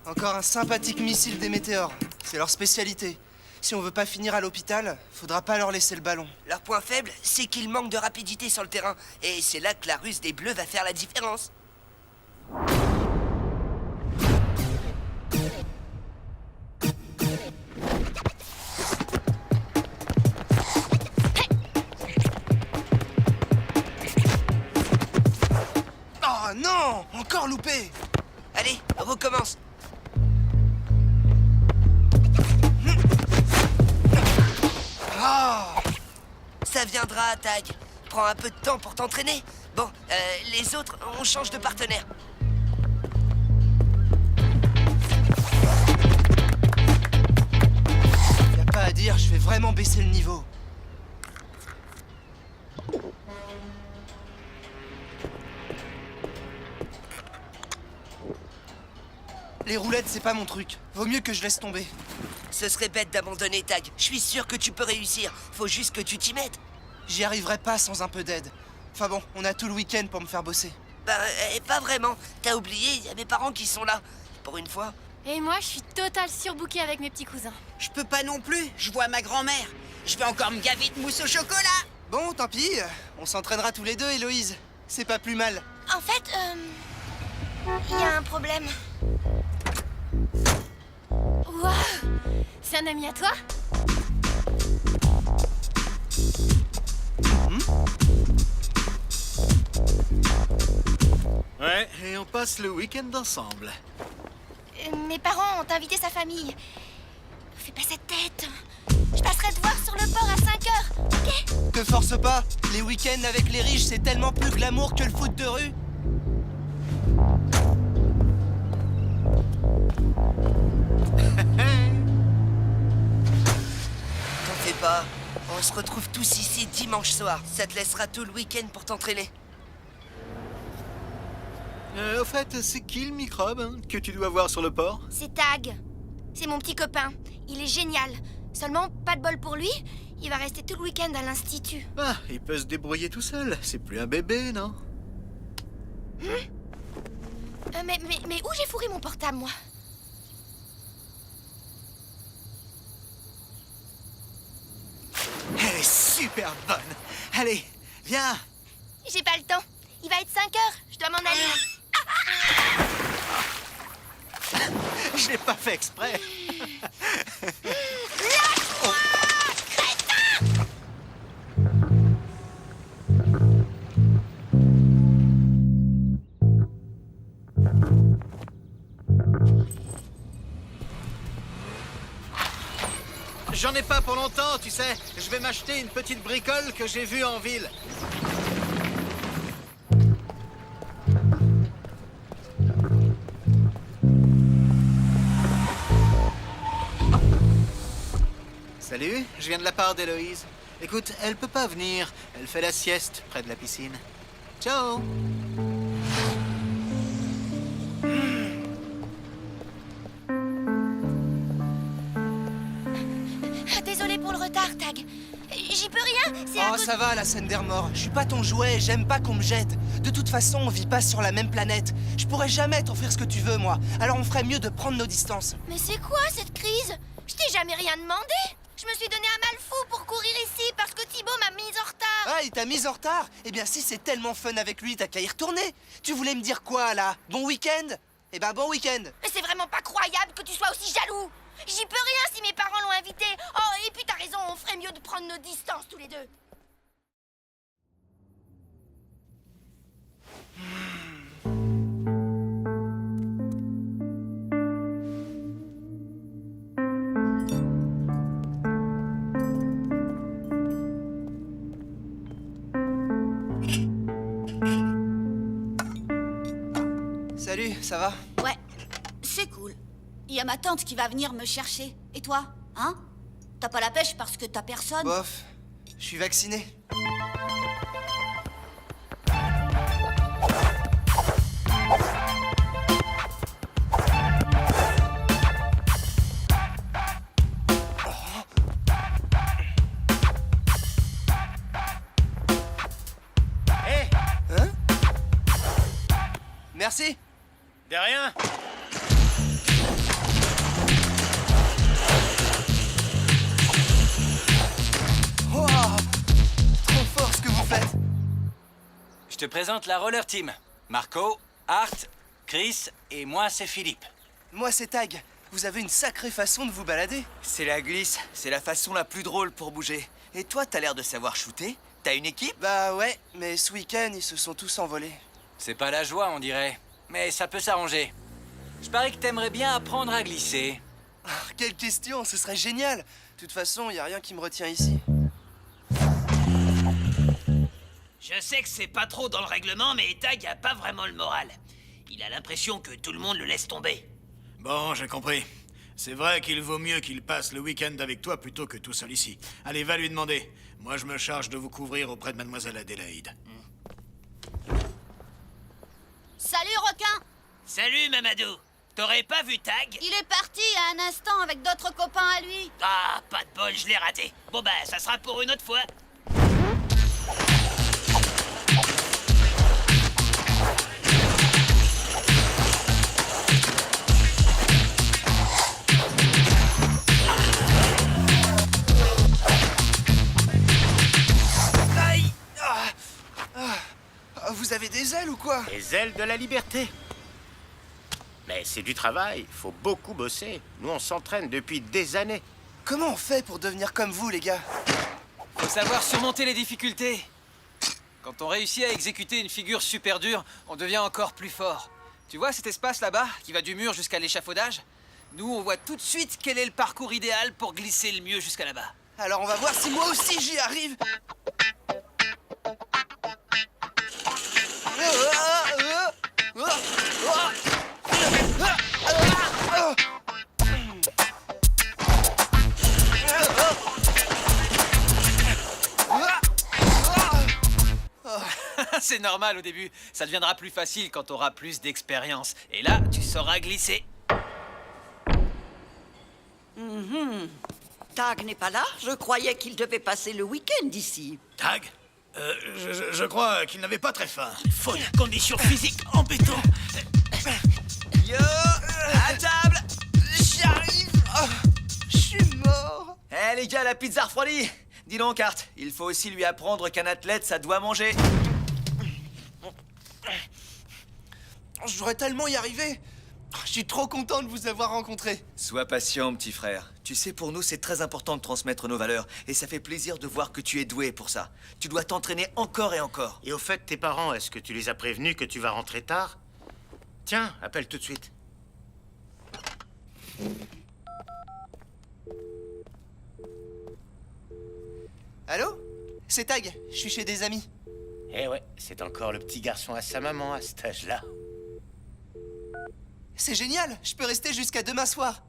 Encore un sympathique missile des météores. C'est leur spécialité. Si on veut pas finir à l'hôpital, faudra pas leur laisser le ballon. Leur point faible, c'est qu'ils manquent de rapidité sur le terrain. Et c'est là que la ruse des Bleus va faire la différence. Oh non! Encore loupé! Allez, recommence. Oh! Ça viendra, Tag. Prends un peu de temps pour t'entraîner. Bon, les autres, on change de partenaire. Y a pas à dire, je vais vraiment baisser le niveau. Les roulettes, c'est pas mon truc. Vaut mieux que je laisse tomber. Ce serait bête d'abandonner, Tag. Je suis sûr que tu peux réussir. Faut juste que tu t'y mettes. J'y arriverai pas sans un peu d'aide. Enfin bon, on a tout le week-end pour me faire bosser. Pas vraiment. T'as oublié, il y a mes parents qui sont là. Pour une fois. Et moi, je suis total surbookée avec mes petits cousins. Je peux pas non plus, je vois ma grand-mère. Je vais encore me gaver de mousse au chocolat. Bon, tant pis. On s'entraînera tous les deux, Héloïse. C'est pas plus mal. En fait, il y a un problème. Waouh! C'est un ami à toi? Ouais, et on passe le week-end ensemble. Mes parents ont invité sa famille. Fais pas cette tête. Je passerai te voir sur le port à 5 heures, ok? Te force pas. Les week-ends avec les riches, c'est tellement plus glamour que le foot de rue. T'en fais pas. On se retrouve tous ici dimanche soir. Ça te laissera tout le week-end pour t'entraîner. Au fait, c'est qui le microbe que tu dois voir sur le port? C'est Tag. C'est mon petit copain. Il est génial. Seulement, pas de bol pour lui. Il va rester tout le week-end à l'institut. Ah, il peut se débrouiller tout seul. C'est plus un bébé, non? Mais où j'ai fourré mon portable, moi? Elle est super bonne. Allez, viens. J'ai pas le temps. Il va être 5 heures. Je dois m'en aller. Je l'ai pas fait exprès. J'en ai pas pour longtemps, tu sais. Je vais m'acheter une petite bricole que j'ai vue en ville. Salut, je viens de la part d'Héloïse. Écoute, elle peut pas venir. Elle fait la sieste près de la piscine. Ciao! Désolée pour le retard, Tag. J'y peux rien. C'est à Oh, cause... ça va, la scène des remords. Je suis pas ton jouet, j'aime pas qu'on me jette. De toute façon, on vit pas sur la même planète. Je pourrais jamais t'offrir ce que tu veux, moi. Alors on ferait mieux de prendre nos distances. Mais c'est quoi cette crise? Je t'ai jamais rien demandé. Je me suis donné un mal fou pour courir ici parce que Thibaut m'a mise en retard. Ah, il t'a mise en retard? Eh bien, si c'est tellement fun avec lui, t'as qu'à y retourner. Tu voulais me dire quoi, là? Bon week-end? Eh ben, bon week-end. Mais c'est vraiment pas croyable que tu sois aussi jaloux. J'y peux rien si mes parents l'ont invité. Oh, et puis t'as raison, on ferait mieux de prendre nos distances tous les deux. Salut, ça va? Ouais, c'est cool. Il y a ma tante qui va venir me chercher. Et toi, hein? T'as pas la pêche parce que t'as personne? Bof, je suis vacciné. Merci. De rien. Wow, trop fort ce que vous faites. Je te présente la Roller Team. Marco, Art, Chris et moi c'est Philippe. Moi, c'est Tag. Vous avez une sacrée façon de vous balader. C'est la glisse, c'est la façon la plus drôle pour bouger. Et toi, t'as l'air de savoir shooter? T'as une équipe? Bah ouais, mais ce week-end, ils se sont tous envolés. C'est pas la joie, on dirait. Mais ça peut s'arranger. Je parie que t'aimerais bien apprendre à glisser. Ah, quelle question, ce serait génial. De toute façon, y a rien qui me retient ici. Je sais que c'est pas trop dans le règlement, mais Tag a pas vraiment le moral. Il a l'impression que tout le monde le laisse tomber. Bon, j'ai compris. C'est vrai qu'il vaut mieux qu'il passe le week-end avec toi plutôt que tout seul ici. Allez, va lui demander. Moi, je me charge de vous couvrir auprès de Mademoiselle Adélaïde. Salut, requin! Salut, Mamadou. T'aurais pas vu Tag? Il est parti à un instant avec d'autres copains à lui. Ah, pas de bol, je l'ai raté. Bon bah, ça sera pour une autre fois. Aïe. Vous avez des ailes ou quoi? Les ailes de la liberté. Mais c'est du travail, faut beaucoup bosser. Nous, on s'entraîne depuis des années. Comment on fait pour devenir comme vous, les gars? Faut savoir surmonter les difficultés. Quand on réussit à exécuter une figure super dure, on devient encore plus fort. Tu vois cet espace là-bas, qui va du mur jusqu'à l'échafaudage? Nous, on voit tout de suite quel est le parcours idéal pour glisser le mieux jusqu'à là-bas. Alors on va voir si moi aussi j'y arrive. C'est normal au début, ça deviendra plus facile quand t'auras plus d'expérience. Et là, tu sauras glisser. Tag n'est pas là? Je croyais qu'il devait passer le week-end ici. Tag? Je crois qu'il n'avait pas très faim. Il faut une condition physique en béton. Yo, à table. J'y arrive. Je suis mort. Eh les gars, la pizza refroidie. Dis donc, Art, il faut aussi lui apprendre qu'un athlète, ça doit manger. Je voudrais tellement y arriver. Je suis trop content de vous avoir rencontré. Sois patient, petit frère. Tu sais, pour nous, c'est très important de transmettre nos valeurs. Et ça fait plaisir de voir que tu es doué pour ça. Tu dois t'entraîner encore et encore. Et au fait, tes parents, est-ce que tu les as prévenus que tu vas rentrer tard? Tiens, appelle tout de suite. Allô? C'est Tag, je suis chez des amis. Eh ouais, c'est encore le petit garçon à sa maman à cet âge-là. C'est génial, je peux rester jusqu'à demain soir.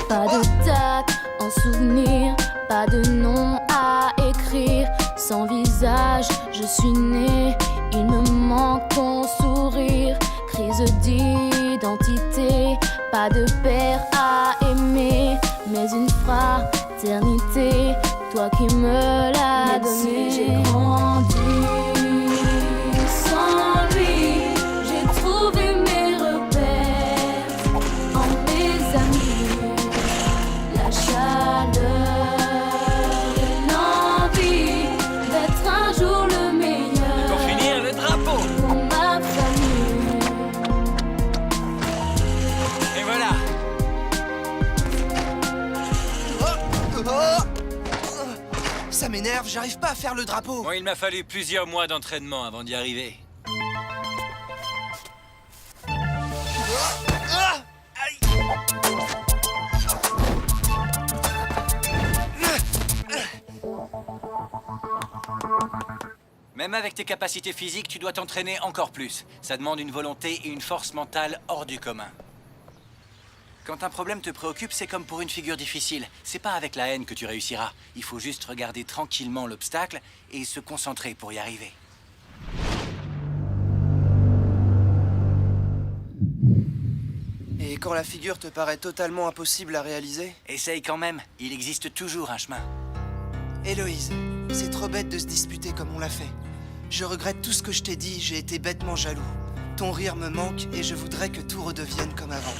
Pas de date en souvenir, pas de nom à écrire. Sans visage, je suis née, il me manque ton sourire. Crise d'identité, pas de père à aimer, mais une fraternité, toi qui me l'as donné. Si j'ai grandi sans lui, j'ai trouvé mes repères en mes amis, la chaleur et l'envie d'être un jour le meilleur. Pour finir, le drapeau. Pour ma famille. Et voilà. Ça m'énerve, j'arrive pas à faire le drapeau. Moi, il m'a fallu plusieurs mois d'entraînement avant d'y arriver. Même avec tes capacités physiques, tu dois t'entraîner encore plus. Ça demande une volonté et une force mentale hors du commun. Quand un problème te préoccupe, c'est comme pour une figure difficile. C'est pas avec la haine que tu réussiras. Il faut juste regarder tranquillement l'obstacle et se concentrer pour y arriver. Et quand la figure te paraît totalement impossible à réaliser. Essaye quand même, il existe toujours un chemin. Héloïse, c'est trop bête de se disputer comme on l'a fait. Je regrette tout ce que je t'ai dit, j'ai été bêtement jaloux. Ton rire me manque et je voudrais que tout redevienne comme avant.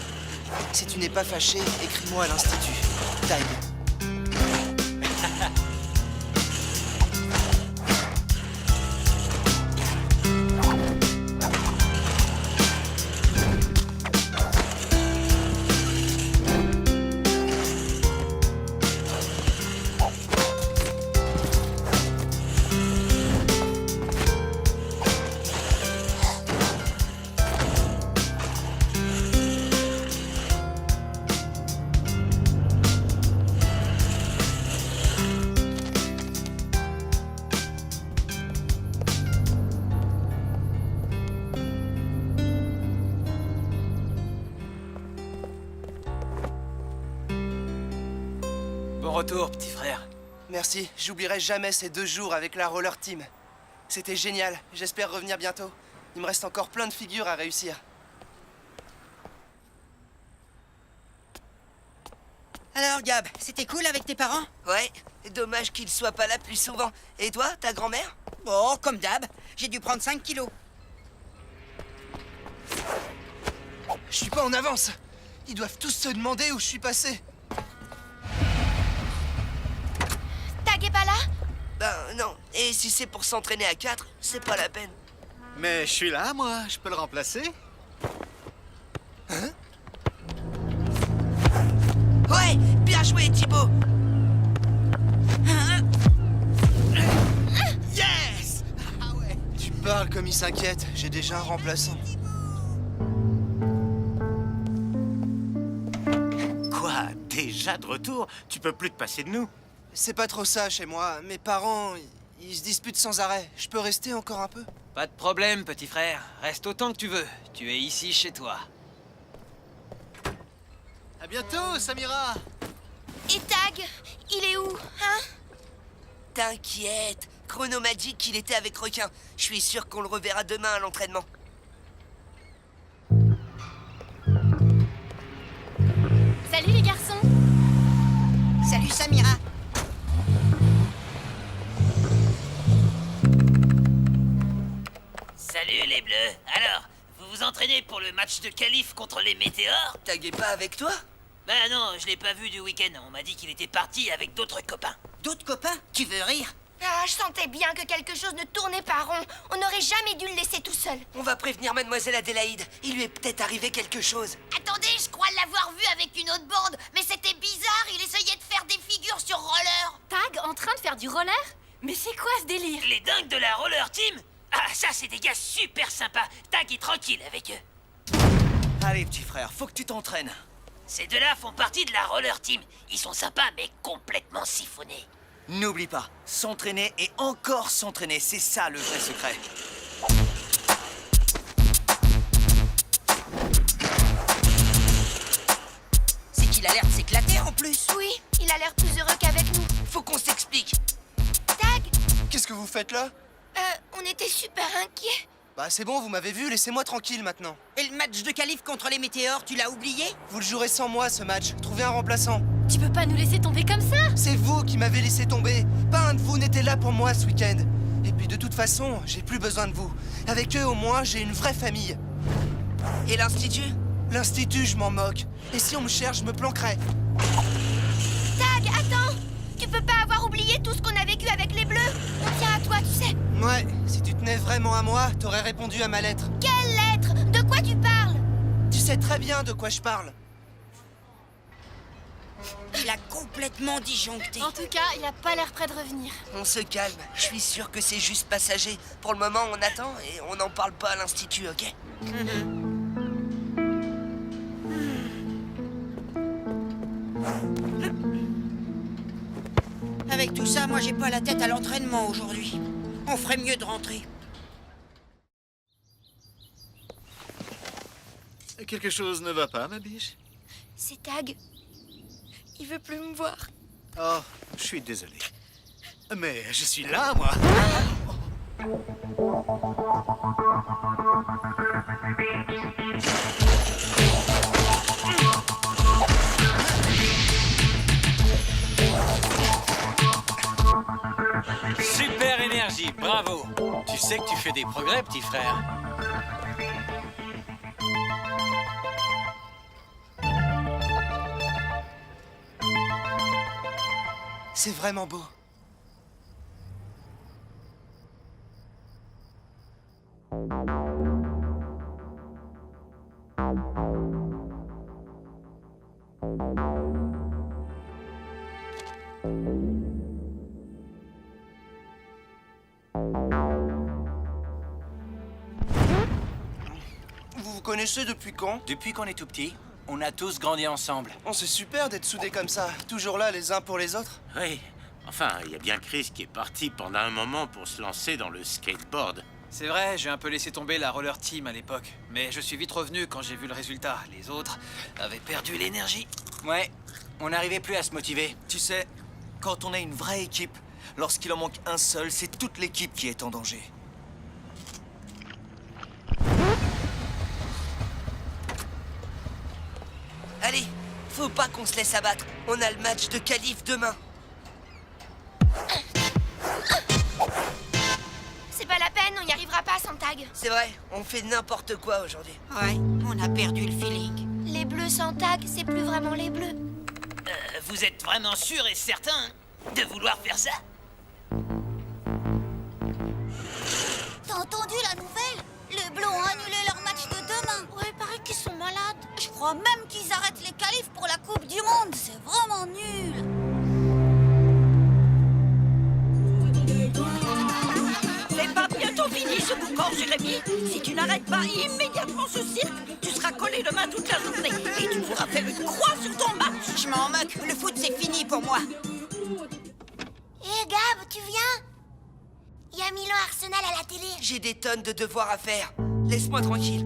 Si tu n'es pas fâché, écris-moi à l'Institut. Tag. Bon retour, petit frère. Merci, j'oublierai jamais ces 2 jours avec la Roller Team. C'était génial, j'espère revenir bientôt. Il me reste encore plein de figures à réussir. Alors, Gab, c'était cool avec tes parents? Ouais, dommage qu'ils soient pas là plus souvent. Et toi, ta grand-mère? Oh, comme d'hab, j'ai dû prendre 5 kilos. Je suis pas en avance. Ils doivent tous se demander où je suis passé. Tag est pas là? Ben non, et si c'est pour s'entraîner à 4, c'est pas la peine. Mais je suis là, moi. Je peux le remplacer. Hein? Ouais, bien joué, Thibaut. Yes! Ah ouais. Tu parles comme il s'inquiète, j'ai déjà un remplaçant. Quoi? Déjà de retour? Tu peux plus te passer de nous? C'est pas trop ça chez moi. Mes parents, ils se disputent sans arrêt. Je peux rester encore un peu? Pas de problème, petit frère. Reste autant que tu veux. Tu es ici chez toi. À bientôt, Samira. Et Tag, il est où, hein? T'inquiète, Chrono m'a dit qu'il était avec Requin. Je suis sûr qu'on le reverra demain à l'entraînement. Salut les garçons. Salut, Samira. Salut les bleus. Alors, vous vous entraînez pour le match de qualif contre les météores? Taguez pas avec toi? Ben non, je l'ai pas vu du week-end. On m'a dit qu'il était parti avec d'autres copains. D'autres copains? Tu veux rire? Ah, je sentais bien que quelque chose ne tournait pas rond. On n'aurait jamais dû le laisser tout seul. On va prévenir Mademoiselle Adélaïde. Il lui est peut-être arrivé quelque chose. Attendez, je crois l'avoir vu avec une autre bande, mais c'était bizarre, il essayait de faire des figures sur roller. Tag en train de faire du roller? Mais c'est quoi ce délire? Les dingues de la Roller Team? Ah, ça, c'est des gars super sympas. Tag est tranquille avec eux. Allez, petit frère, faut que tu t'entraînes. Ces deux-là font partie de la Roller Team. Ils sont sympas, mais complètement siphonnés. N'oublie pas, s'entraîner et encore s'entraîner, c'est ça le vrai secret. C'est qu'il a l'air de s'éclater en plus. Oui, il a l'air plus heureux qu'avec nous. Faut qu'on s'explique. Tag, Qu'est-ce que vous faites là? on était super inquiets. Bah c'est bon, vous m'avez vu, laissez-moi tranquille maintenant. Et le match de qualif contre les météores, tu l'as oublié? Vous le jouerez sans moi ce match, trouvez un remplaçant. Tu peux pas nous laisser tomber comme ça? C'est vous qui m'avez laissé tomber. Pas un de vous n'était là pour moi ce week-end. Et puis de toute façon, j'ai plus besoin de vous. Avec eux au moins, j'ai une vraie famille. Et l'Institut? L'Institut, je m'en moque. Et si on me cherche, je me planquerai. Tag, attends. Tu peux pas avoir oublié tout ce qu'on a vécu avec les Bleus. On tient à toi, tu sais. Ouais, si tu tenais vraiment à moi, t'aurais répondu à ma lettre. Quelle lettre? De quoi tu parles? Tu sais très bien de quoi je parle. Il a complètement disjoncté. En tout cas, il a pas l'air prêt de revenir. On se calme. Je suis sûr que c'est juste passager. Pour le moment, on attend et on n'en parle pas à l'Institut, ok? Avec tout ça, moi j'ai pas la tête à l'entraînement aujourd'hui. On ferait mieux de rentrer. Quelque chose ne va pas, ma biche? C'est Tag. Il veut plus me voir. Oh, je suis désolé. Mais je suis là, moi. sais que tu fais des progrès, petit frère. C'est vraiment beau. Vous vous connaissez depuis quand? Depuis qu'on est tout petit, on a tous grandi ensemble. Oh, c'est super d'être soudés comme ça, toujours là les uns pour les autres. Oui. Enfin, il y a bien Chris qui est parti pendant un moment pour se lancer dans le skateboard. C'est vrai, j'ai un peu laissé tomber la roller team à l'époque. Mais je suis vite revenu quand j'ai vu le résultat. Les autres avaient perdu l'énergie. Ouais, on n'arrivait plus à se motiver. Tu sais, quand on est une vraie équipe, lorsqu'il en manque un seul, c'est toute l'équipe qui est en danger. Allez, faut pas qu'on se laisse abattre. On a le match de qualif demain. C'est pas la peine, on n'y arrivera pas sans tag. C'est vrai, on fait n'importe quoi aujourd'hui. Ouais, on a perdu le feeling. Les bleus sans tag, c'est plus vraiment les bleus. Vous êtes vraiment sûr et certain de vouloir faire ça? T'as entendu la nouvelle? Les Bleus ont annulé leur match de demain. Ouais, paraît qu'ils sont malades. Je crois même qu'ils arrêtent les qualifs pour la Coupe du Monde. C'est vraiment nul. C'est pas bientôt fini ce boucan, Jérémy. Si tu n'arrêtes pas immédiatement ce cirque, tu seras collé de main toute la journée et tu pourras faire une croix sur ton match. Je m'en moque, le foot c'est fini pour moi. Hé Gab, tu viens? Il y a Milan Arsenal à la télé. J'ai des tonnes de devoirs à faire. Laisse-moi tranquille.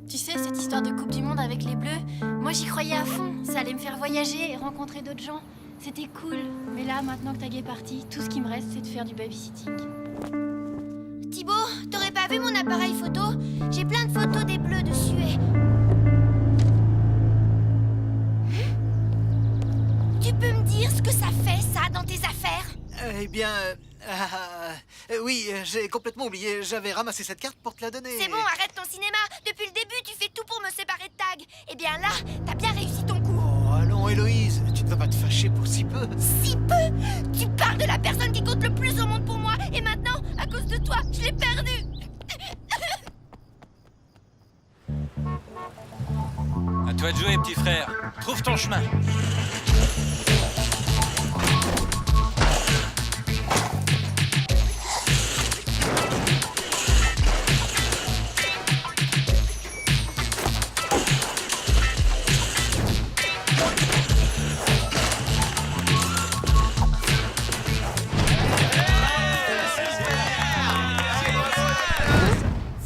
Tu sais, cette histoire de Coupe du Monde avec les Bleus, moi j'y croyais à fond. Ça allait me faire voyager et rencontrer d'autres gens. C'était cool. Mais là, maintenant que Tag est parti, tout ce qui me reste, c'est de faire du babysitting. Thibaut, t'aurais pas vu mon appareil photo? J'ai plein de photos des Bleus dessus et... Tu peux me dire ce que ça fait, ça, dans tes affaires? Eh bien... oui, j'ai complètement oublié. J'avais ramassé cette carte pour te la donner. C'est bon, arrête ton cinéma. Depuis le début, tu fais tout pour me séparer de Tag. Eh bien là, t'as bien réussi ton coup. Oh, allons, Héloïse, tu ne vas pas te fâcher pour si peu. Si peu? Tu parles de la personne qui compte le plus au monde pour moi. Et maintenant, à cause de toi, je l'ai perdu. À toi de jouer, petit frère. Trouve ton chemin.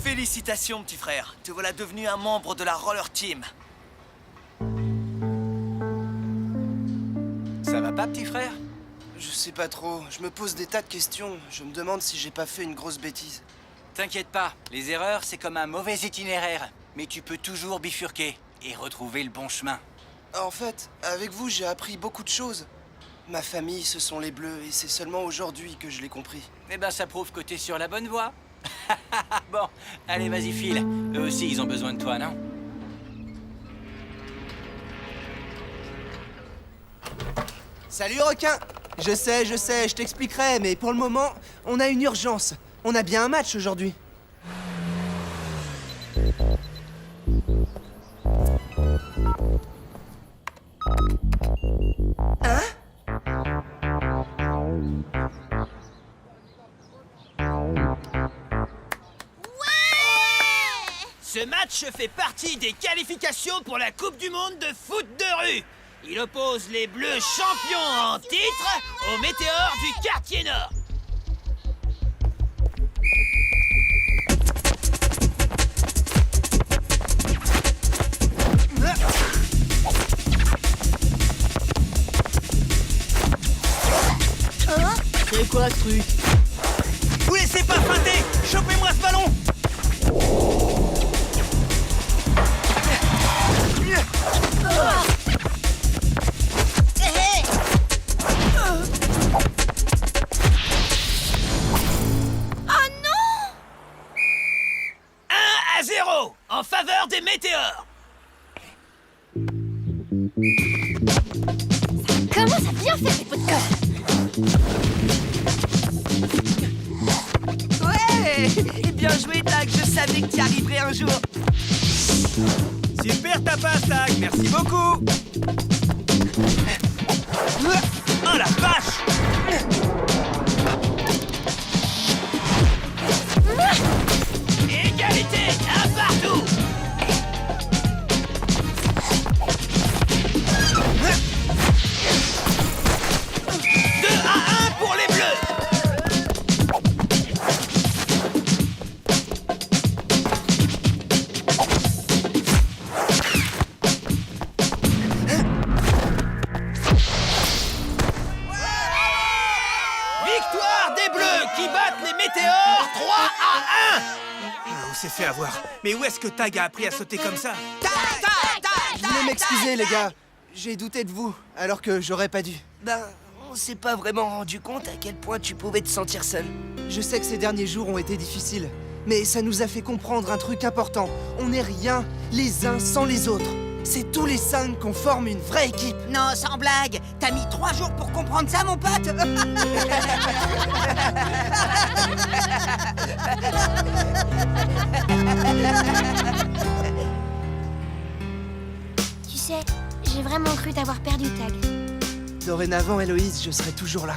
Félicitations, petit frère. Te voilà devenu un membre de la Roller Team. Ça va pas, petit frère? Je sais pas trop, je me pose des tas de questions. Je me demande si j'ai pas fait une grosse bêtise. T'inquiète pas, les erreurs, c'est comme un mauvais itinéraire. Mais tu peux toujours bifurquer et retrouver le bon chemin. En fait, avec vous, j'ai appris beaucoup de choses. Ma famille, ce sont les Bleus, et c'est seulement aujourd'hui que je l'ai compris. Eh ben, ça prouve que t'es sur la bonne voie. Bon, allez, vas-y, file. Eux aussi, ils ont besoin de toi, non? Salut, requin! Je sais, je t'expliquerai, mais pour le moment, on a une urgence. On a bien un match aujourd'hui. Hein? Ce match fait partie des qualifications pour la Coupe du Monde de foot de rue. Il oppose les Bleus champions en titre aux Météores du quartier Nord. C'est quoi ce truc? Vous laissez pas feinter! Chopez-moi ce ballon! météore. Comment ça bien fait, les pots de colle? Ouais. Et bien joué, Tag. Je savais que tu y arriverais un jour. Super ta passe, Tag. Merci beaucoup. Oh la vache! Égalité, un partout! 2-1 pour les Bleus! Victoire des Bleus qui battent les Météores 3-1! On s'est fait avoir. Mais où est-ce que Tag a appris à sauter comme ça? Je voulais m'excuser, les gars. J'ai douté de vous, alors que j'aurais pas dû. Ben, on s'est pas vraiment rendu compte à quel point tu pouvais te sentir seul. Je sais que ces derniers jours ont été difficiles, mais ça nous a fait comprendre un truc important. On n'est rien les uns sans les autres. C'est tous les 5 qu'on forme une vraie équipe. Non, sans blague. T'as mis 3 jours pour comprendre ça, mon pote. Tu sais, j'ai vraiment cru t'avoir perdu, Tag. Dorénavant, Héloïse, je serai toujours là.